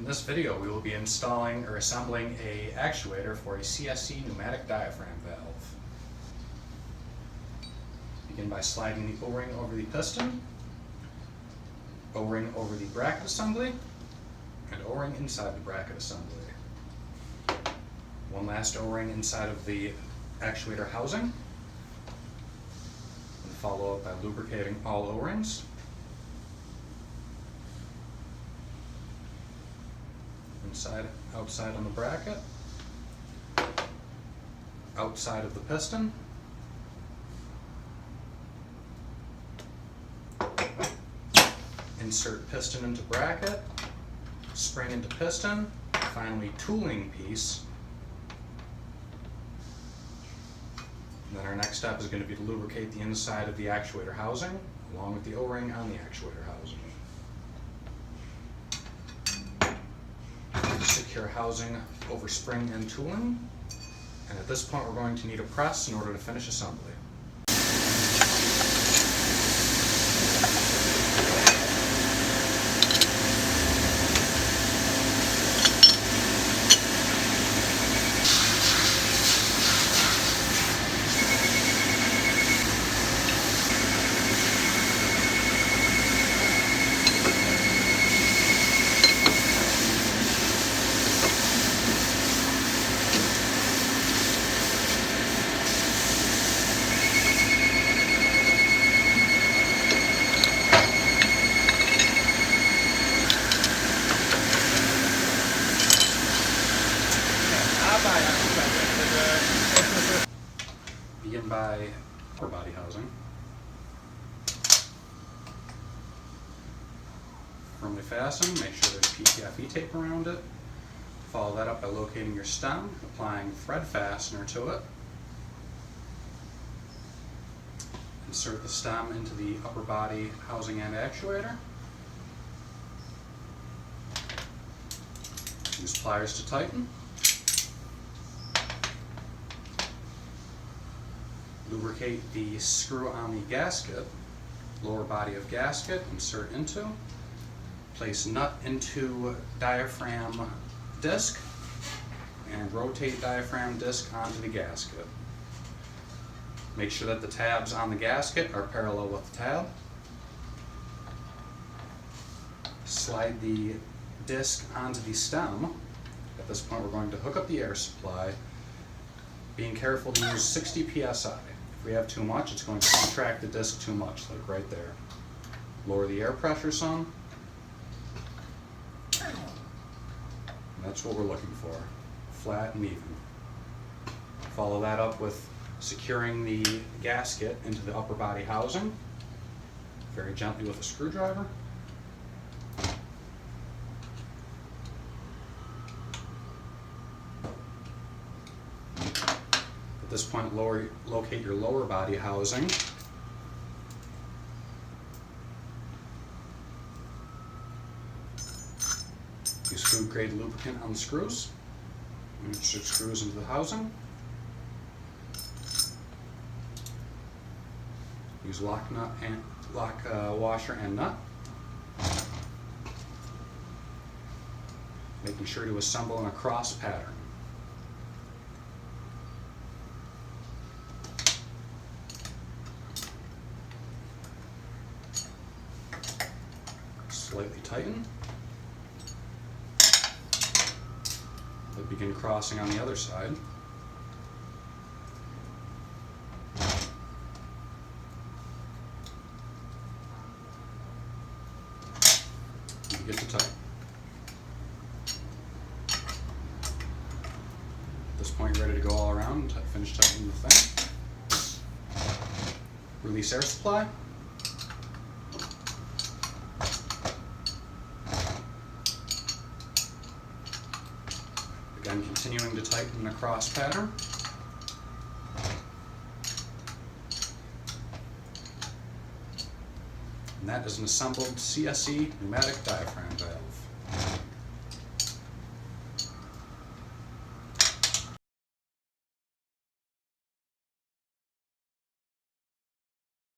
In this video, we will be installing or assembling an actuator for a CSE pneumatic diaphragm valve. Begin by sliding the O-ring over the piston, O-ring over the bracket assembly, and O-ring inside the bracket assembly. One last O-ring inside of the actuator housing, and follow up by lubricating all O-rings. Inside, outside on the bracket, outside of the piston, insert piston into bracket, spring into piston, finally tooling piece. And then our next step is going to be to lubricate the inside of the actuator housing along with the O-ring on the actuator housing. Secure housing over spring and tooling, and at this point we're going to need a press in order to finish assembly. Begin by upper body housing. Firmly fasten, make sure there's PTFE tape around it. Follow that up by locating your stem, applying thread fastener to it. Insert the stem into the upper body housing and actuator. Use pliers to tighten. Lubricate the screw on the gasket, lower body of gasket, insert into. Place nut into diaphragm disc and rotate diaphragm disc onto the gasket. Make sure that the tabs on the gasket are parallel with the tab. Slide the disc onto the stem. At this point we're going to hook up the air supply, being careful to use 60 psi. If we have too much, it's going to contract the disc too much, like right there. Lower the air pressure some. And that's what we're looking for, flat and even. Follow that up with securing the gasket into the upper body housing, very gently with a screwdriver. At this point, locate your lower body housing. Use food grade lubricant on the screws. Insert screws into the housing. Use lock washer and nut. Making sure to assemble in a cross pattern. Slightly tighten. Then begin crossing on the other side. And get to tighten. At this point, you're ready to go all around and finish tightening the thing. Release air supply. Again, continuing to tighten the cross pattern. And that is an assembled CSE pneumatic diaphragm valve.